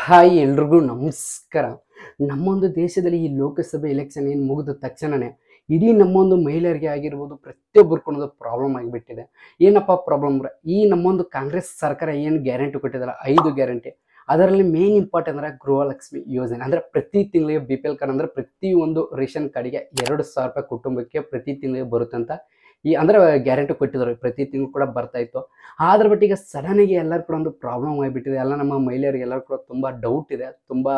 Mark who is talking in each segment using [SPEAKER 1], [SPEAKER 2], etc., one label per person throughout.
[SPEAKER 1] Hi ಎಲ್ರಿಗೂ ನಮಸ್ಕಾರ. ನಮ್ಮೊಂದು ದೇಶದಲ್ಲಿ ಈ ಲೋಕಸಭೆ ಎಲೆಕ್ಷನ್ ಏನು ಮುಗಿದ ತಕ್ಷಣನೇ ಇಡೀ ನಮ್ಮೊಂದು ಮಹಿಳೆಯರಿಗೆ ಆಗಿರ್ಬೋದು ಪ್ರತಿಯೊಬ್ಬರು ಕೂಡ ಪ್ರಾಬ್ಲಮ್ ಆಗಿಬಿಟ್ಟಿದೆ. ಏನಪ್ಪ ಪ್ರಾಬ್ಲಮ್ ಅಂದ್ರೆ ಈ ನಮ್ಮೊಂದು ಕಾಂಗ್ರೆಸ್ ಸರ್ಕಾರ ಏನು ಗ್ಯಾರಂಟಿ ಕೊಟ್ಟಿದ್ದಾರೆ 5 ಗ್ಯಾರಂಟಿ, ಅದರಲ್ಲಿ ಮೇನ್ ಇಂಪಾರ್ಟೆಂಟ್ ಅಂದ್ರೆ ಗೃಹಲಕ್ಷ್ಮಿ ಯೋಜನೆ. ಅಂದ್ರೆ ಪ್ರತಿ ತಿಂಗಳಿಗೆ BPL ಕಾರ್ಡ್ ಅಂದ್ರೆ ಪ್ರತಿ ಒಂದು ರೇಷನ್ ಕಾರ್ಡಿಗೆ 2,000 ರೂಪಾಯಿ ಕುಟುಂಬಕ್ಕೆ ಪ್ರತಿ ತಿಂಗಳಿಗೆ ಬರುತ್ತೆ ಅಂತ ಈ ಅಂದ್ರೆ ಗ್ಯಾರಂಟಿ ಕೊಟ್ಟಿದ್ರು. ಪ್ರತಿ ತಿಂಗಳು ಕೂಡ ಬರ್ತಾ ಇತ್ತು. ಆದ್ರ ಬಟ್ ಈಗ ಸಡನ್ ಆಗಿ ಎಲ್ಲರೂ ಕೂಡ ಒಂದು ಪ್ರಾಬ್ಲಮ್ ಆಗಿಬಿಟ್ಟಿದೆ. ಎಲ್ಲ ನಮ್ಮ ಮಹಿಳೆಯರಿಗೆ ಎಲ್ಲರೂ ಕೂಡ ತುಂಬಾ ಡೌಟ್ ಇದೆ, ತುಂಬಾ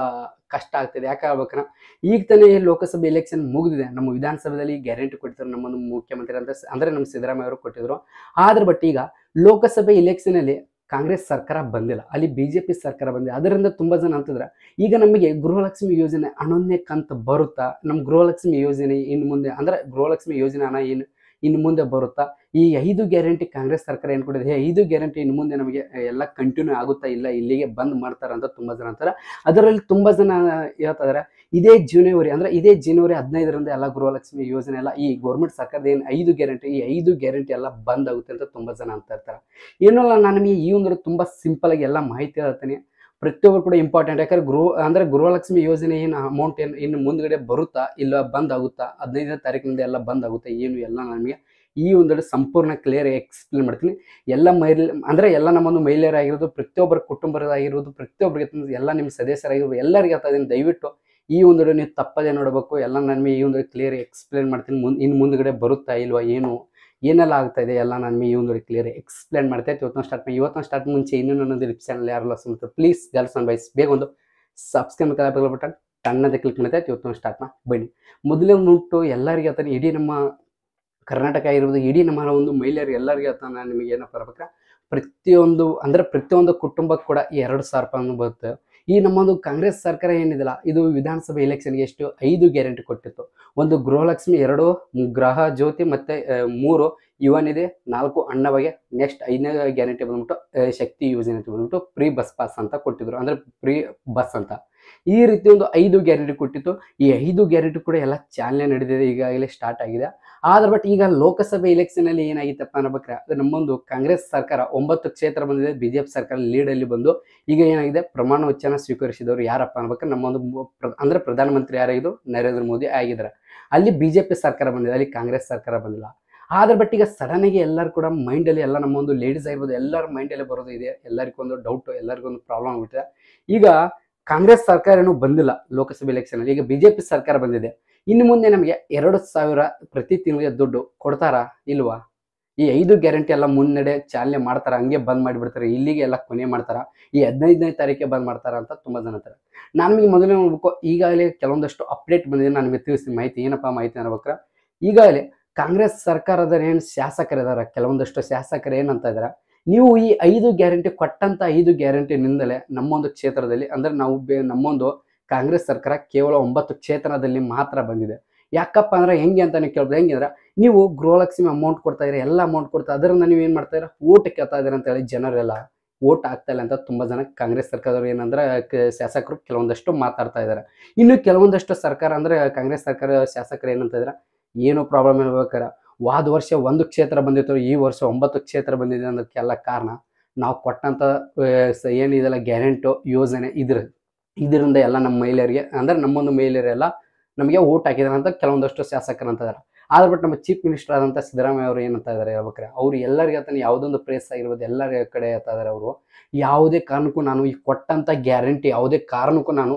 [SPEAKER 1] ಕಷ್ಟ ಆಗ್ತಿದೆ. ಯಾಕೆ ಆಗ್ಬೇಕಂದ್ರೆ ಈಗ ತಾನೇ ಲೋಕಸಭೆ ಎಲೆಕ್ಷನ್ ಮುಗಿದಿದೆ. ನಮ್ಮ ವಿಧಾನಸಭೆಯಲ್ಲಿ ಗ್ಯಾರಂಟಿ ಕೊಟ್ಟಿದ್ರು ನಮ್ಮೊಂದು ಮುಖ್ಯಮಂತ್ರಿ ಅಂದ್ರೆ ನಮ್ಮ ಸಿದ್ದರಾಮಯ್ಯ ಅವರು ಕೊಟ್ಟಿದ್ರು. ಆದ್ರ ಬಟ್ ಈಗ ಲೋಕಸಭೆ ಎಲೆಕ್ಷನ್ ಅಲ್ಲಿ ಕಾಂಗ್ರೆಸ್ ಸರ್ಕಾರ ಬಂದಿಲ್ಲ, ಅಲ್ಲಿ BJP ಸರ್ಕಾರ ಬಂದಿದೆ. ಅದರಿಂದ ತುಂಬಾ ಜನ ಅಂತಿದ್ರೆ ಈಗ ನಮಗೆ ಗೃಹಲಕ್ಷ್ಮಿ ಯೋಜನೆ ಹಣೊಂದನೇ ಕಂತು ಬರುತ್ತಾ, ನಮ್ಮ ಗೃಹಲಕ್ಷ್ಮಿ ಯೋಜನೆ ಇನ್ನು ಮುಂದೆ ಅಂದ್ರೆ ಗೃಹಲಕ್ಷ್ಮಿ ಯೋಜನೆ ಹಣ ಇನ್ನು ಮುಂದೆ ಬರುತ್ತಾ, ಈ 5 ಗ್ಯಾರಂಟಿ ಕಾಂಗ್ರೆಸ್ ಸರ್ಕಾರ ಏನು ಕೊಟ್ಟಿದೆ 5 ಗ್ಯಾರಂಟಿ ಇನ್ನು ಮುಂದೆ ನಮಗೆ ಎಲ್ಲ ಕಂಟಿನ್ಯೂ ಆಗುತ್ತಾ ಇಲ್ಲ ಇಲ್ಲಿಗೆ ಬಂದ್ ಮಾಡ್ತಾರ ಅಂತ ತುಂಬಾ ಜನ ಅಂತಾರೆ. ಅದರಲ್ಲಿ ತುಂಬಾ ಜನ ಹೇಳ್ತಿದಾರೆ ಇದೇ ಜನವರಿ 15ರಿಂದ ಎಲ್ಲ ಗೃಹಲಕ್ಷ್ಮಿ ಯೋಜನೆ ಎಲ್ಲ ಈ ಗೌರ್ಮೆಂಟ್ ಸರ್ಕಾರದ ಏನು 5 ಗ್ಯಾರಂಟಿ ಈ 5 ಗ್ಯಾರಂಟಿ ಎಲ್ಲ ಬಂದ್ ಆಗುತ್ತೆ ಅಂತ ತುಂಬಾ ಜನ ಅಂತ ಇರ್ತಾರೆ. ಏನಲ್ಲ ನಾನು ನಿಮಗೆ ಈ ಒಂದು ತುಂಬಾ ಸಿಂಪಲ್ ಆಗಿ ಎಲ್ಲ ಮಾಹಿತಿ ಹೇಳ್ತೀನಿ. ಪ್ರತಿಯೊಬ್ಬರು ಕೂಡ ಇಂಪಾರ್ಟೆಂಟ್. ಯಾಕಂದ್ರೆ ಗೃಹಲಕ್ಷ್ಮಿ ಯೋಜನೆ ಏನು ಅಮೌಂಟ್ ಇನ್ನು ಮುಂದ್ಗಡೆ ಬರುತ್ತಾ ಇಲ್ಲ ಬಂದ್ ಆಗುತ್ತಾ 15ನೇ ತಾರೀಕಿನಿಂದ ಎಲ್ಲ ಬಂದ್ ಆಗುತ್ತೆ ಏನು ಎಲ್ಲ ನಮಗೆ ಈ ಒಂದು ಸಂಪೂರ್ಣ ಕ್ಲಿಯರ್ ಎಕ್ಸ್ಪ್ಲೇನ್ ಮಾಡ್ತೀನಿ. ಎಲ್ಲ ಎಲ್ಲ ನಮ್ಮೊಂದು ಮಹಿಳೆಯರಾಗಿರೋದು ಪ್ರತಿಯೊಬ್ಬರ ಕುಟುಂಬರಾಗಿರ್ಬೋದು ಪ್ರತಿಯೊಬ್ಬರಿಗೆ ಎಲ್ಲ ನಿಮ್ಮ ಸದಸ್ಯರಾಗಿರ್ಬೋದು ಎಲ್ಲರಿಗೆ ಹೇಳ್ತಾ ಇದೀನಿ, ದಯವಿಟ್ಟು ಈ ಒಂದು ನೀವು ತಪ್ಪದೇ ನೋಡಬೇಕು. ಎಲ್ಲ ನಾನು ಈ ಒಂದು ಕ್ಲಿಯರ್ ಎಕ್ಸ್ಪ್ಲೇನ್ ಮಾಡ್ತೀನಿ. ಇನ್ನು ಮುಂದ್ಗಡೆ ಬರುತ್ತಾ ಇಲ್ವಾ ಏನೆಲ್ಲ ಆಗ್ತಾ ಇದೆ ಎಲ್ಲ ನಾನು ಈ ಒಂದು ಕ್ಲಿಯರ್ ಎಕ್ಸ್ಪ್ಲೇನ್ ಮಾಡ್ತಾ ಇತ್ತು. ಇವತ್ತೊಂದು ಸ್ಟಾರ್ಟ್ ಮುಂಚೆ ಇನ್ನೂ ನನ್ನೊಂದು ಲಿಪ್ ಚಾನಲ್ ಯಾರೆಲ್ಲ ಸುಮ್ಮನೆ ಪ್ಲೀಸ್ ಗರ್ಲ್ಸ್ ಅಂಡ್ ಬಾಯ್ಸ್ ಬೇಗ ಒಂದು ಸಬ್ಸ್ಕ್ರೈಬ್ ಬಟನ್ ಟನ್ನದೇ ಕ್ಲಿಕ್ ಮಾಡ್ತಾ ಇತ್ತು. ಇವತ್ತೊಂದು ಸ್ಟಾರ್ಟ್ ಬನ್ನಿ. ಮೊದಲೇ ಮುಟ್ಟು ಎಲ್ಲರಿಗೆ ಹೇಳ್ತಾನೆ, ಇಡೀ ನಮ್ಮ ಕರ್ನಾಟಕ ಆಗಿರ್ಬೋದು ಇಡೀ ನಮ್ಮ ಒಂದು ಮಹಿಳೆಯರಿಗೆ ಎಲ್ಲರಿಗೆ ಹೇಳ್ತಾನೆ ನಾನು ನಿಮಗೆ ಏನಪ್ಪ ಬರ್ಬೇಕಾ ಪ್ರತಿಯೊಂದು ಕುಟುಂಬಕ್ಕೆ ಕೂಡ 2,000 ರೂಪಾಯಿ ಬರುತ್ತೆ. ಈ ನಮ್ಮೊಂದು ಕಾಂಗ್ರೆಸ್ ಸರ್ಕಾರ ಏನಿದಿಲ್ಲ ಇದು ವಿಧಾನಸಭೆ ಎಲೆಕ್ಷನ್ಗೆ ಎಷ್ಟು 5 ಗ್ಯಾರಂಟಿ ಕೊಟ್ಟಿತ್ತು. ಒಂದು ಗೃಹಲಕ್ಷ್ಮಿ, 2 ಗೃಹ ಜ್ಯೋತಿ ಮತ್ತೆ 3 ಯುವನಿದೆ, 4 ಅಣ್ಣಬಗೆ. ನೆಕ್ಸ್ಟ್ 5ನೇ ಗ್ಯಾರಂಟಿ ಬಂದ್ಬಿಟ್ಟು ಶಕ್ತಿ ಯೋಜನೆ ಬಂದ್ಬಿಟ್ಟು ಫ್ರೀ ಬಸ್ ಪಾಸ್ ಅಂತ ಕೊಟ್ಟಿದ್ರು, ಅಂದ್ರೆ ಫ್ರೀ ಬಸ್ ಅಂತ. ಈ ರೀತಿ ಒಂದು 5 ಗ್ಯಾರಂಟಿ ಕೊಟ್ಟಿತ್ತು. ಈ 5 ಗ್ಯಾರಂಟಿ ಕೂಡ ಎಲ್ಲ ಚಾಲನೆ ನಡೆದಿದೆ, ಈಗಾಗಲೇ ಸ್ಟಾರ್ಟ್ ಆಗಿದೆ. ಆದ್ರೆ ಬಟ್ ಈಗ ಲೋಕಸಭೆ ಎಲೆಕ್ಷನ್ ಅಲ್ಲಿ ಏನಾಗಿತ್ತಪ್ಪ ಅನ್ಬೇಕ್ರೆ ಅದು ನಮ್ಮೊಂದು ಕಾಂಗ್ರೆಸ್ ಸರ್ಕಾರ 9 ಕ್ಷೇತ್ರ ಬಂದಿದೆ. BJP ಸರ್ಕಾರ ಲೀಡ್ ಅಲ್ಲಿ ಬಂದು ಈಗ ಏನಾಗಿದೆ ಪ್ರಮಾಣ ವಚನ ಸ್ವೀಕರಿಸಿದವರು ಯಾರಪ್ಪ ಅನ್ಬೇಕ್ರೆ ನಮ್ಮೊಂದು ಪ್ರಧಾನಮಂತ್ರಿ ಯಾರಾಗಿದ್ರು ನರೇಂದ್ರ ಮೋದಿ ಆಗಿದ್ದಾರೆ. ಅಲ್ಲಿ BJP ಸರ್ಕಾರ ಬಂದಿದೆ, ಅಲ್ಲಿ ಕಾಂಗ್ರೆಸ್ ಸರ್ಕಾರ ಬಂದಿಲ್ಲ. ಆದ್ರೆ ಬಟ್ ಈಗ ಸಡನ್ ಆಗಿ ಎಲ್ಲರೂ ಕೂಡ ಮೈಂಡ್ ಅಲ್ಲಿ ಎಲ್ಲ ನಮ್ಮೊಂದು ಲೇಡೀಸ್ ಆಗಿರ್ಬೋದು ಎಲ್ಲರ ಮೈಂಡ್ ಅಲ್ಲಿ ಬರೋದು ಇದೆ. ಎಲ್ಲರಿಗೂ ಒಂದು ಡೌಟ್, ಎಲ್ಲರಿಗೂ ಒಂದು ಪ್ರಾಬ್ಲಮ್ ಆಗ್ಬಿಟ್ಟಿದೆ. ಈಗ ಕಾಂಗ್ರೆಸ್ ಸರ್ಕಾರ ಏನು ಬಂದಿಲ್ಲ ಲೋಕಸಭೆ ಎಲೆಕ್ಷನ್ ಅಲ್ಲಿ, ಈಗ BJP ಸರ್ಕಾರ ಬಂದಿದೆ. ಇನ್ನು ಮುಂದೆ ನಮಗೆ 2,000 ಪ್ರತಿ ತಿಂಗಳಿಗೆ ದುಡ್ಡು ಕೊಡ್ತಾರಾ ಇಲ್ವಾ? ಈ 5 ಗ್ಯಾರಂಟಿ ಎಲ್ಲ ಮುನ್ನಡೆ ಚಾಲನೆ ಮಾಡ್ತಾರ, ಹಂಗೆ ಬಂದ್ ಮಾಡಿಬಿಡ್ತಾರೆ, ಇಲ್ಲಿಗೆ ಎಲ್ಲ ಕೊನೆ ಮಾಡ್ತಾರ, ಈ 15ನೇ ತಾರೀಕಿಗೆ ಬಂದ್ ಮಾಡ್ತಾರ ಅಂತ ತುಂಬಾ ಜನ ಅಂತಾರೆ. ನಾನು ನಿಮಗೆ ಮೊದಲೇ ನೋಡ್ಬೇಕು, ಈಗಾಗಲೇ ಕೆಲವೊಂದಷ್ಟು ಅಪ್ಡೇಟ್ ಬಂದಿದೆ. ನಾನು ನಿಮಗೆ ತಿಳಿಸ್ತೀನಿ ಮಾಹಿತಿ. ಏನಪ್ಪಾ ಮಾಹಿತಿ ಅನ್ಬೇಕ್ರ, ಈಗಾಗಲೇ ಕಾಂಗ್ರೆಸ್ ಸರ್ಕಾರದ ಏನು ಶಾಸಕರಿದಾರ, ಕೆಲವೊಂದಷ್ಟು ಶಾಸಕರು ಏನಂತ ಇದಾರೆ, ನೀವು ಈ 5 ಗ್ಯಾರಂಟಿ ಕೊಟ್ಟಂತ 5 ಗ್ಯಾರಂಟಿನಿಂದಲೇ ನಮ್ಮೊಂದು ಕ್ಷೇತ್ರದಲ್ಲಿ ಅಂದ್ರೆ ನಮ್ಮೊಂದು ಕಾಂಗ್ರೆಸ್ ಸರ್ಕಾರ ಕೇವಲ 9 ಕ್ಷೇತ್ರದಲ್ಲಿ ಮಾತ್ರ ಬಂದಿದೆ. ಯಾಕಪ್ಪ ಅಂದ್ರೆ ಹೆಂಗೆ ಅಂತ ನೀವು ಕೇಳ್ಬೋದು. ಹೆಂಗೆ ಅಂದ್ರೆ ನೀವು ಗೃಹಲಕ್ಷ್ಮಿ ಅಮೌಂಟ್ ಕೊಡ್ತಾ ಇದ್ರೆ, ಎಲ್ಲ ಅಮೌಂಟ್ ಕೊಡ್ತಾ, ಅದರಿಂದ ನೀವು ಏನ್ ಮಾಡ್ತಾ ಇದ್ರೆ ಓಟ್ ಕೇಳ್ತಾ ಇದ್ದೀರ ಅಂತ ಹೇಳಿ ಜನರೆಲ್ಲ ಓಟ್ ಆಗ್ತಾ ಇಲ್ಲ ಅಂತ ತುಂಬಾ ಜನ ಕಾಂಗ್ರೆಸ್ ಸರ್ಕಾರದವ್ರು ಏನಂದ್ರೆ ಶಾಸಕರು ಕೆಲವೊಂದಷ್ಟು ಮಾತಾಡ್ತಾ ಇದ್ದಾರೆ. ಇನ್ನು ಕೆಲವೊಂದಷ್ಟು ಸರ್ಕಾರ ಅಂದ್ರೆ ಕಾಂಗ್ರೆಸ್ ಸರ್ಕಾರ ಶಾಸಕರು ಏನಂತ ಇದ್ರೆ ಏನು ಪ್ರಾಬ್ಲಮ್ ಇರ್ಬೇಕಾರೆ ವಾದ ವರ್ಷ 1 ಕ್ಷೇತ್ರ ಬಂದಿತ್ತು, ಈ ವರ್ಷ 9 ಕ್ಷೇತ್ರ ಬಂದಿದೆ ಅನ್ನೋದಕ್ಕೆಲ್ಲ ಕಾರಣ ನಾವು ಕೊಟ್ಟಂತ ಏನಿದೆಲ್ಲ ಗ್ಯಾರಂಟಿ ಯೋಜನೆ ಇದರಿಂದ ಎಲ್ಲ ನಮ್ಮ ಮಹಿಳೆಯರಿಗೆ ಅಂದ್ರೆ ನಮ್ಮೊಂದು ಮಹಿಳೆಯರೆಲ್ಲ ನಮಗೆ ಓಟ್ ಹಾಕಿದಾರೆ ಅಂತ ಕೆಲವೊಂದಷ್ಟು ಶಾಸಕರು ಅಂತ ಇದಾರೆ. ಆದ್ರೆ ಬಟ್ ನಮ್ಮ ಚೀಫ್ ಮಿನಿಸ್ಟರ್ ಆದಂತ ಸಿದ್ದರಾಮಯ್ಯ ಅವರು ಏನಂತ ಇದಾರೆ ಹೇಳ್ಬೇಕಾರೆ, ಅವ್ರು ಎಲ್ಲರಿಗೆ ಹೇಳ್ತಾನೆ ಯಾವುದೊಂದು ಪ್ರೇಸ್ ಆಗಿರ್ಬೋದು ಎಲ್ಲರ ಕಡೆ ಹೇಳ್ತಾ ಇದಾರೆ. ಅವರು ಯಾವುದೇ ಕಾರಣಕ್ಕೂ ನಾನು ಈ ಕೊಟ್ಟಂತ ಗ್ಯಾರಂಟಿ ಯಾವುದೇ ಕಾರಣಕ್ಕೂ ನಾನು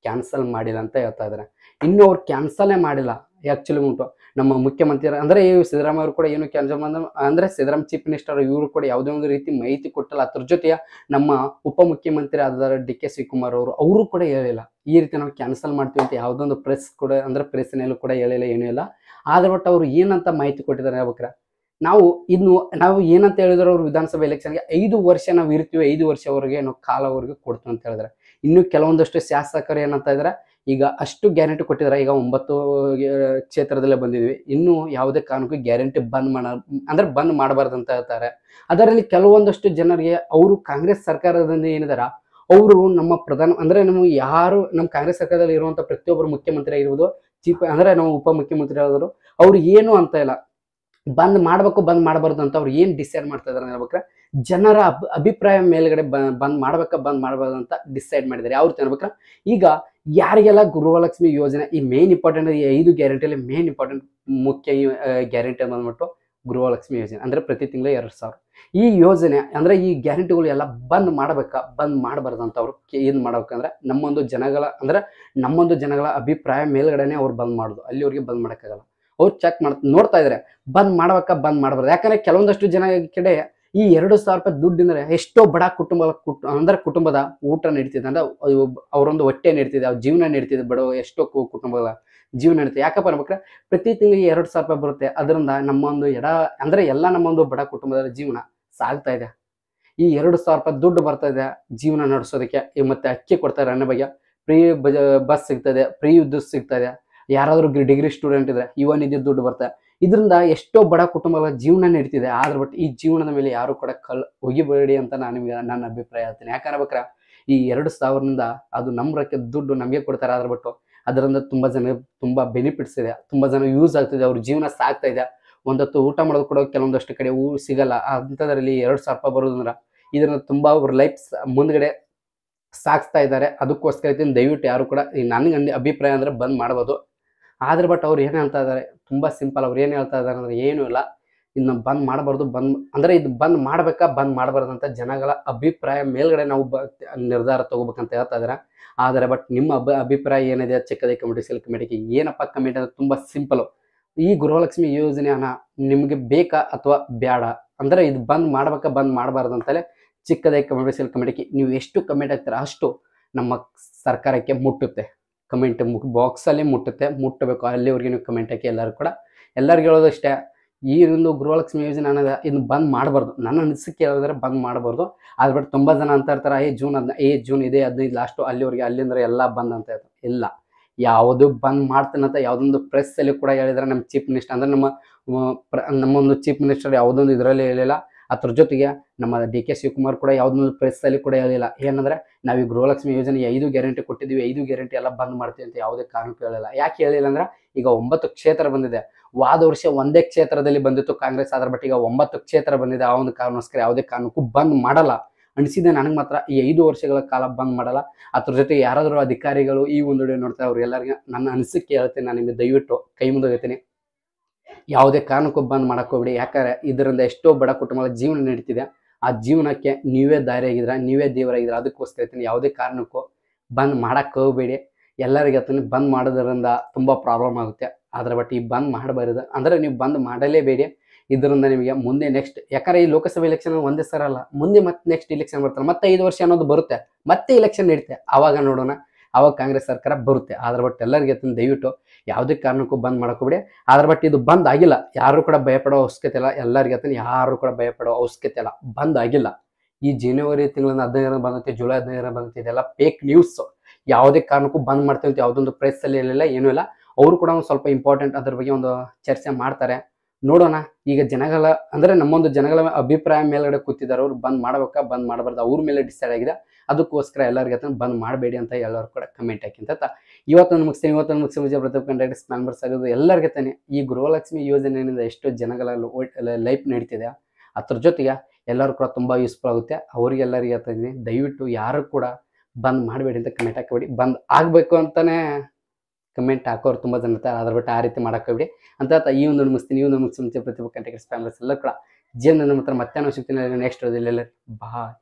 [SPEAKER 1] ಕ್ಯಾನ್ಸಲ್ ಮಾಡಿಲ್ಲ ಅಂತ ಹೇಳ್ತಾ ಇದಾರೆ. ಇನ್ನು ಅವ್ರು ಕ್ಯಾನ್ಸಲೇ ಮಾಡಿಲ್ಲ. ಆಕ್ಚುಲಿ ಉಂಟು ನಮ್ಮ ಮುಖ್ಯಮಂತ್ರಿ ಅಂದ್ರೆ ಸಿದ್ದರಾಮಯ್ಯ ಅವರು ಕೂಡ ಏನು ಕ್ಯಾನ್ಸಲ್ ಅಂದ್ರೆ ಸಿದ್ದರಾಮಯ್ಯ ಚೀಫ್ ಮಿನಿಸ್ಟರ್ ಇವರು ಕೂಡ ಯಾವುದೇ ಒಂದು ರೀತಿ ಮಾಹಿತಿ ಕೊಟ್ಟಿಲ್ಲ. ಅದ್ರ ಜೊತೆಗೆ ನಮ್ಮ ಉಪಮುಖ್ಯಮಂತ್ರಿ ಆದ DK ಶಿವಕುಮಾರ್ ಅವರು ಕೂಡ ಹೇಳಿಲ್ಲ ಈ ರೀತಿ ನಾವು ಕ್ಯಾನ್ಸಲ್ ಮಾಡ್ತೀವಿ ಅಂತ. ಯಾವುದೊಂದು ಪ್ರೆಸ್ ಕೂಡ ಅಂದ್ರೆ ಪ್ರೆಸ್ನಲ್ಲೂ ಕೂಡ ಹೇಳಿಲ್ಲ, ಏನೂ ಇಲ್ಲ. ಆದ್ರೆ ಬಟ್ ಅವ್ರು ಏನಂತ ಮಾಹಿತಿ ಕೊಟ್ಟಿದ್ದಾರೆ ಹೇಳ್ಬೇಕ್ರೆ, ನಾವು ಏನಂತ ಹೇಳಿದ್ರು ಅವ್ರು ವಿಧಾನಸಭೆ ಎಲೆಕ್ಷನ್ಗೆ 5 ವರ್ಷ ನಾವು ಇರ್ತೀವಿ, 5 ವರ್ಷವರೆಗೆ ನಾವು ಕಾಲವರೆಗೆ ಕೊಡ್ತೀವಿ ಅಂತ ಹೇಳಿದ್ರೆ. ಇನ್ನು ಕೆಲವೊಂದಷ್ಟು ಶಾಸಕರು ಏನಂತ ಇದ್ರೆ ಈಗ ಅಷ್ಟು ಗ್ಯಾರಂಟಿ ಕೊಟ್ಟಿದ್ದಾರೆ, ಈಗ 9 ಕ್ಷೇತ್ರದಲ್ಲೇ ಬಂದಿದ್ವಿ, ಇನ್ನು ಯಾವುದೇ ಕಾರಣಕ್ಕೂ ಗ್ಯಾರಂಟಿ ಬಂದ್ ಮಾಡಬಾರ್ದು ಅಂತ ಹೇಳ್ತಾರೆ. ಅದರಲ್ಲಿ ಕೆಲವೊಂದಷ್ಟು ಜನರಿಗೆ ಅವರು ಕಾಂಗ್ರೆಸ್ ಸರ್ಕಾರದಿಂದ ಏನಿದಾರ ಅವರು ನಮ್ಮ ನಮ್ಮ ಕಾಂಗ್ರೆಸ್ ಸರ್ಕಾರದಲ್ಲಿ ಇರುವಂತ ಪ್ರತಿಯೊಬ್ಬರು ಮುಖ್ಯಮಂತ್ರಿ ಆಗಿರ್ಬೋದು, ನಮ್ಮ ಉಪಮುಖ್ಯಮಂತ್ರಿ ಆದರು ಅವ್ರು ಏನು ಅಂತ ಇಲ್ಲ. ಬಂದ್ ಮಾಡ್ಬೇಕು ಬಂದ್ ಮಾಡಬಾರ್ದು ಅಂತ ಅವ್ರು ಏನ್ ಡಿಸೈಡ್ ಮಾಡ್ತಾ ಇದಾರೆ ಹೇಳ್ಬೇಕ್ರೆ ಜನರ ಅಭಿಪ್ರಾಯ ಮೇಲ್ಗಡೆ ಬಂದ್ ಮಾಡ್ಬೇಕಾ ಬಂದ್ ಮಾಡಬಾರ್ದು ಅಂತ ಡಿಸೈಡ್ ಮಾಡಿದ್ದಾರೆ. ಯಾವ ರೀತಿ ಹೇಳ್ಬೇಕ್ರೆ ಈಗ ಯಾರಿಗೆಲ್ಲ ಗೃಹಲಕ್ಷ್ಮಿ ಯೋಜನೆ ಈ ಮೇನ್ ಇಂಪಾರ್ಟೆಂಟ್ ಈ 5 ಗ್ಯಾರಂಟಿಯಲ್ಲಿ ಮೇನ್ ಇಂಪಾರ್ಟೆಂಟ್ ಮುಖ್ಯ ಗ್ಯಾರಂಟಿ ಬಂದ್ಬಿಟ್ಟು ಗೃಹಲಕ್ಷ್ಮಿ ಯೋಜನೆ ಅಂದ್ರೆ ಪ್ರತಿ ತಿಂಗಳು 2,000. ಈ ಯೋಜನೆ ಅಂದ್ರೆ ಈ ಗ್ಯಾರಂಟಿಗಳು ಎಲ್ಲ ಬಂದ್ ಮಾಡ್ಬೇಕಾ ಬಂದ್ ಮಾಡಬಾರ್ದು ಅಂತ ಅವ್ರು ಏನ್ ಮಾಡ್ಬೇಕಂದ್ರೆ ನಮ್ಮೊಂದು ಜನಗಳ ಅಭಿಪ್ರಾಯ ಮೇಲ್ಗಡೆನೆ ಅವ್ರು ಬಂದ್ ಮಾಡುದು, ಅಲ್ಲಿವರೆಗೆ ಬಂದ್ ಮಾಡಕ್ಕಾಗಲ್ಲ. ಅವ್ರು ಚೆಕ್ ನೋಡ್ತಾ ಇದಾರೆ ಬಂದ್ ಮಾಡ್ಬೇಕಾ ಬಂದ್ ಮಾಡಬಾರ್ದು. ಯಾಕಂದ್ರೆ ಕೆಲವೊಂದಷ್ಟು ಜನ ಕಡೆ ಈ 2,000 ರೂಪಾಯಿ ದುಡ್ಡಿಂದ್ರೆ ಎಷ್ಟೋ ಬಡ ಕುಟುಂಬದ ಊಟ ನಡೀತಿದೆ ಅಂದ್ರೆ ಅವರೊಂದು ಹೊಟ್ಟೆ ನಡೀತಿದೆ, ಅವ್ರ ಜೀವನ ನಡೀತಿದೆ, ಬಡ ಎಷ್ಟೋ ಕುಟುಂಬದ ಜೀವನ ನಡೀತಿದೆ. ಯಾಕಪ್ಪ ಅನ್ಬೇಕ್ರೆ ಪ್ರತಿ ತಿಂಗಳಿಗೆ 2,000 ರೂಪಾಯಿ ಬರುತ್ತೆ. ಅದರಿಂದ ನಮ್ಮೊಂದು ನಮ್ಮೊಂದು ಬಡ ಕುಟುಂಬದ ಜೀವನ ಸಾಗ್ತಾ ಇದೆ. ಈ 2,000 ರೂಪಾಯಿ ದುಡ್ಡು ಬರ್ತಾ ಇದೆ ಜೀವನ ನಡೆಸೋದಕ್ಕೆ. ಮತ್ತೆ ಅಕ್ಕಿ ಕೊಡ್ತಾರೆ, ಅನ್ನ ಬಗ್ಗೆ ಫ್ರೀ ಬಸ್ ಸಿಗ್ತದೆ, ಫ್ರೀ ವಿದ್ಯುತ್ ಸಿಗ್ತದೆ. ಯಾರಾದ್ರೂ ಡಿಗ್ರಿ ಸ್ಟೂಡೆಂಟ್ ಇದ್ರೆ ಇವನ್ ಇದ್ದ ದುಡ್ಡು ಬರ್ತದೆ. ಇದರಿಂದ ಎಷ್ಟೋ ಬಡ ಕುಟುಂಬಗಳ ಜೀವನ ನಡೀತಿದೆ. ಆದ್ರೆ ಬಟ್ ಈ ಜೀವನದ ಮೇಲೆ ಯಾರು ಕೂಡ ಒಗಿಬೇಡಿ ಅಂತ ನನ್ನ ಅಭಿಪ್ರಾಯ ಹೇಳ್ತೀನಿ. ಯಾಕಂದ್ರೆ ಈ 2,000ರಿಂದ ಅದು ನಮ್ರಕ್ಕೆ ದುಡ್ಡು ನಮಗೆ ಕೊಡ್ತಾರೆ. ಆದ್ರೆ ಬಟ್ಟು ಅದರಿಂದ ತುಂಬಾ ಬೆನಿಫಿಟ್ಸ್ ಇದೆ, ತುಂಬಾ ಜನ ಯೂಸ್ ಆಗ್ತಿದೆ, ಅವ್ರ ಜೀವನ ಸಾಗ್ತಾ ಇದೆ. ಒಂದೊತ್ತು ಊಟ ಮಾಡೋದು ಕೂಡ ಕೆಲವೊಂದಷ್ಟು ಕಡೆ ಸಿಗಲ್ಲ. ಅಂಥದ್ರಲ್ಲಿ 2,000 ರೂಪಾಯಿ ಬರೋದಂದ್ರ ಇದನ್ನ ತುಂಬಾ ಅವ್ರ ಲೈಫ್ ಮುಂದ್ಗಡೆ ಸಾಗಿಸ್ತಾ ಇದ್ದಾರೆ. ಅದಕ್ಕೋಸ್ಕರ ದಯವಿಟ್ಟು ಯಾರು ಕೂಡ ನನಗೆ ಅಭಿಪ್ರಾಯ ಅಂದ್ರೆ ಬಂದ್ ಮಾಡ್ಬೋದು. ಆದ್ರೆ ಬಟ್ ಅವ್ರು ಏನ್ ಹೇಳ್ತಾ ಇದಾರೆ ತುಂಬಾ ಸಿಂಪಲ್. ಅವ್ರು ಏನ್ ಹೇಳ್ತಾ ಇದಾರೆ ಅಂದ್ರೆ ಏನು ಇಲ್ಲ, ಇನ್ನು ಬಂದ್ ಮಾಡಬಾರ್ದು, ಇದು ಬಂದ್ ಮಾಡ್ಬೇಕಾ ಬಂದ್ ಮಾಡಬಾರ್ದು ಅಂತ ಜನಗಳ ಅಭಿಪ್ರಾಯ ಮೇಲ್ಗಡೆ ನಾವು ನಿರ್ಧಾರ ತಗೋಬೇಕಂತ ಹೇಳ್ತಾ ಇದಾರೆ. ಆದರೆ ಬಟ್ ನಿಮ್ಮ ಅಭಿಪ್ರಾಯ ಏನಿದೆ ಚಿಕ್ಕದೇ ಕಮಿಟಿ ಸೆಲ್ ಕಮಿಟಿಗೆ ಏನಪ್ಪ ಕಮಿಟಿ ಅಂದ್ರೆ ತುಂಬಾ ಸಿಂಪಲ್. ಈ ಗೃಹಲಕ್ಷ್ಮಿ ಯೋಜನೆಯನ್ನ ನಿಮ್ಗೆ ಬೇಕಾ ಅಥವಾ ಬೇಡ, ಅಂದ್ರೆ ಇದು ಬಂದ್ ಮಾಡ್ಬೇಕಾ ಬಂದ್ ಮಾಡಬಾರ್ದು ಅಂತಲೇ ಚಿಕ್ಕದೇ ಕಮಿಟಿ ಸೆಲ್ ಕಮಿಟಿಗೆ ನೀವು ಎಷ್ಟು ಕಮೆಂಟ್ ಆಗ್ತೀರಾ ಅಷ್ಟು ನಮ್ಮ ಸರ್ಕಾರಕ್ಕೆ ಮುಟ್ಟುತ್ತೆ. ಕಮೆಂಟ್ ಬಾಕ್ಸ್ ಅಲ್ಲಿ ಮುಟ್ಟಬೇಕು. ಅಲ್ಲಿವರೆಗೆ ನೀವು ಕಮೆಂಟ್ ಹಾಕಿ. ಎಲ್ಲರಿಗೂ ಹೇಳೋದು ಇಷ್ಟೇ, ಈ ಒಂದು ಗೃಹಲಕ್ಷ್ಮಿ ಯೋಜನೆ ಅನ್ನೋದು ಇನ್ನು ಬಂದ್ ಮಾಡಬಾರ್ದು. ನನ್ನ ಅನಿಸಿಕೆ ಹೇಳಿದ್ರೆ ಬಂದ್ ಮಾಡಬಾರ್ದು. ಆದ್ರೆ ಬಟ್ ತುಂಬಾ ಜನ ಅಂತ ಇರ್ತಾರೆ ಜೂನ್ ಇದೆ 15 ಲಾಸ್ಟ್ ಅಲ್ಲಿವರೆಗೆ ಅಲ್ಲಿಂದ್ರೆ ಎಲ್ಲ ಬಂದ್ ಅಂತ ಹೇಳ್ತಾರೆ. ಇಲ್ಲ, ಯಾವುದು ಬಂದ್ ಮಾಡ್ತಾನಂತ ಯಾವ್ದೊಂದು ಪ್ರೆಸ್ ಅಲ್ಲಿ ಕೂಡ ಹೇಳಿದ್ರೆ ನಮ್ಮ ಚೀಫ್ ಮಿನಿಸ್ಟರ್ ಅಂದ್ರೆ ನಮ್ಮೊಂದು ಚೀಫ್ ಮಿನಿಸ್ಟರ್ ಯಾವ್ದೊಂದು ಇದರಲ್ಲಿ ಹೇಳಿಲ್ಲ. ಅದ್ರ ಜೊತೆಗೆ ನಮ್ಮ DK ಶಿವಕುಮಾರ್ ಕೂಡ ಯಾವ್ದೊಂದು ಪ್ರೆಸ್ ಅಲ್ಲಿ ಕೂಡ ಹೇಳಿಲ್ಲ. ಏನಂದ್ರೆ ನಾವು ಈ ಗೃಹಲಕ್ಷ್ಮಿ ಯೋಜನೆ 5 ಗ್ಯಾರಂಟಿ ಕೊಟ್ಟಿದ್ದೀವಿ, 5 ಗ್ಯಾರಂಟಿ ಎಲ್ಲ ಬಂದ್ ಮಾಡ್ತೀವಿ ಅಂತ ಯಾವುದೇ ಕಾರಣಕ್ಕೂ ಹೇಳಿಲ್ಲ. ಯಾಕೆ ಹೇಳಿಲ್ಲ ಅಂದ್ರೆ ಈಗ 9 ಕ್ಷೇತ್ರ ಬಂದಿದೆ. ವಾದ ವರ್ಷ ಒಂದೇ ಕ್ಷೇತ್ರದಲ್ಲಿ ಬಂದಿತ್ತು ಕಾಂಗ್ರೆಸ್. ಆದ್ರ ಬಟ್ ಈಗ 9 ಕ್ಷೇತ್ರ ಬಂದಿದೆ. ಆ ಒಂದು ಕಾರಣಕ್ಕೋಸ್ಕರ ಯಾವುದೇ ಕಾರಣಕ್ಕೂ ಬಂದ್ ಮಾಡಲ್ಲ ಅನಿಸಿದೆ ನನಗೆ ಮಾತ್ರ. ಈ 5 ವರ್ಷಗಳ ಕಾಲ ಬಂದ್ ಮಾಡಲ್ಲ. ಅದ್ರ ಜೊತೆಗೆ ಯಾರಾದರೂ ಅಧಿಕಾರಿಗಳು ಈ ಒಂದು ವಿಡಿಯೋ ನೋಡ್ತಾರೆ ಅವ್ರು ಎಲ್ಲರಿಗೂ ನನ್ನ ಅನಿಸಿಕೆ ಹೇಳ್ತೀನಿ. ನಾನು ನಿಮಗೆ ದಯವಿಟ್ಟು ಕೈ ಮುಂದೋಗ್ತೀನಿ, ಯಾವುದೇ ಕಾರಣಕ್ಕೂ ಬಂದ್ ಮಾಡಕ್ ಹೋಗ್ಬೇಡಿ. ಯಾಕಂದ್ರೆ ಇದರಿಂದ ಎಷ್ಟೋ ಬಡ ಕುಟುಂಬಗಳ ಜೀವನ ನಡೀತಿದೆ. ಆ ಜೀವನಕ್ಕೆ ನೀವೇ ದಾರಿಯಾಗಿದ್ರ, ನೀವೇ ದೇವರಾಗಿದ್ರ. ಅದಕ್ಕೋಸ್ಕರ ಹೇಳ್ತೀನಿ, ಯಾವುದೇ ಕಾರಣಕ್ಕೂ ಬಂದ್ ಮಾಡಕ್ ಹೋಗ್ಬೇಡಿ. ಎಲ್ಲರಿಗೆ ಹೇಳ್ತೀನಿ, ಬಂದ್ ಮಾಡೋದ್ರಿಂದ ತುಂಬಾ ಪ್ರಾಬ್ಲಮ್ ಆಗುತ್ತೆ. ಆದ್ರೆ ಬಟ್ ಈ ಬಂದ್ ಮಾಡಬಾರದು ಅಂದ್ರೆ ನೀವು ಬಂದ್ ಮಾಡಲೇಬೇಡಿ. ಇದರಿಂದ ನಿಮಗೆ ಮುಂದೆ ನೆಕ್ಸ್ಟ್, ಯಾಕಂದ್ರೆ ಈ ಲೋಕಸಭೆ ಎಲೆಕ್ಷನ್ ಒಂದೇ ಸರ ಅಲ್ಲ, ಮುಂದೆ ಮತ್ತೆ ನೆಕ್ಸ್ಟ್ ಇಲೆಕ್ಷನ್ ಬರ್ತಾರೆ, ಮತ್ತೆ 5 ವರ್ಷ ಅನ್ನೋದು ಬರುತ್ತೆ, ಮತ್ತೆ ಇಲೆಕ್ಷನ್ ನಡೀತೆ. ಅವಾಗ ನೋಡೋಣ, ಅವಾಗ ಕಾಂಗ್ರೆಸ್ ಸರ್ಕಾರ ಬರುತ್ತೆ. ಆದ್ರೆ ಬಟ್ ಎಲ್ಲರಿಗೆ ದಯವಿಟ್ಟು ಯಾವುದೇ ಕಾರಣಕ್ಕೂ ಬಂದ್ ಮಾಡಕೋಬೇಡಿ. ಆದ್ರೆ ಬಟ್ ಇದು ಬಂದ್ ಆಗಿಲ್ಲ, ಯಾರು ಕೂಡ ಭಯಪಡೋ ಅವಶ್ಯಕತೆ ಇಲ್ಲ. ಎಲ್ಲರಿಗೆ ಯಾರು ಕೂಡ ಭಯಪಡೋ ಅವಶ್ಯಕತೆ ಇಲ್ಲ, ಬಂದ್ ಆಗಿಲ್ಲ. ಈ ಜನವರಿ ತಿಂಗಳಿಂದ 15 ಬಂದೈತೆ, ಜುಲೈ 15 ಬಂದೈತೆ, ಇದೆಲ್ಲ ಫೇಕ್ ನ್ಯೂಸ್. ಯಾವುದೇ ಕಾರಣಕ್ಕೂ ಬಂದ್ ಮಾಡ್ತೀವಿ ಅಂತ ಯಾವುದೊಂದು ಪ್ರೆಸ್ ಅಲ್ಲಿ ಇರಲಿಲ್ಲ, ಏನೂ ಇಲ್ಲ. ಅವರು ಕೂಡ ಒಂದು ಸ್ವಲ್ಪ ಇಂಪಾರ್ಟೆಂಟ್ ಅದ್ರ ಬಗ್ಗೆ ಒಂದು ಚರ್ಚೆ ಮಾಡ್ತಾರೆ. ನೋಡೋಣ. ಈಗ ನಮ್ಮೊಂದು ಜನಗಳ ಅಭಿಪ್ರಾಯ ಮೇಲ್ಗಡೆ ಕೂತಿದ್ದಾರೆ. ಅವ್ರು ಬಂದ್ ಮಾಡ್ಬೇಕಾ ಬಂದ್ ಮಾಡಬಾರ್ದು ಅವ್ರ ಮೇಲೆ ಡಿಸೈಡ್ ಆಗಿದೆ. ಅದಕ್ಕೋಸ್ಕರ ಎಲ್ಲರಿಗೆ ಬಂದ್ ಮಾಡಬೇಡಿ ಅಂತ ಎಲ್ಲರೂ ಕೂಡ ಕಮೆಂಟ್ ಹಾಕಿಂತ ಇವತ್ತೊಂದು ಮುಗಿಸ್ತೀನಿ ಪ್ರತಿಯೊಬ್ಬ ಮೆಂಬರ್ಸ್ ಆಗೋದು ಎಲ್ಲರಿಗೆ ತಾನೆ. ಈ ಗೃಹಲಕ್ಷ್ಮಿ ಯೋಜನೆಯಿಂದ ಎಷ್ಟು ಜನಗಳ ಲೈಫ್ ನಡೀತಿದೆ, ಅದ್ರ ಜೊತೆಗೆ ಎಲ್ಲರೂ ಕೂಡ ತುಂಬಾ ಯೂಸ್ಫುಲ್ ಆಗುತ್ತೆ. ಅವ್ರಿಗೆಲ್ಲರಿಗೆ ಹೇಳ್ತಾ ಇದ್ದೀನಿ, ದಯವಿಟ್ಟು ಯಾರು ಕೂಡ ಬಂದ್ ಮಾಡಬೇಡಿ ಅಂತ ಕಮೆಂಟ್ ಹಾಕಬೇಡಿ. ಬಂದ್ ಆಗ್ಬೇಕು ಅಂತಾನೆ ಕಮೆಂಟ್ ಹಾಕೋರು ತುಂಬಾ ಜನ ಇರ್ತಾರೆ. ಅದ್ರ ಬಿಟ್ಟು ಆ ರೀತಿ ಮಾಡಕ್ ಹೋಗ್ಬೇಡಿ ಅಂತ ಈ ಒಂದು ಮುಗಿಸ್ತೀನಿ. ಪ್ರತಿಯೊಬ್ಬ ಕಂಟೆಂಟ್ ಮೆಂಬರ್ಸ್ ಎಲ್ಲ ಕೂಡ ಜೀವನ ಮತ್ತೆ ಸಿಗ್ತೀನಿ ನೆಕ್ಸ್ಟ್. ಬಾಯ್.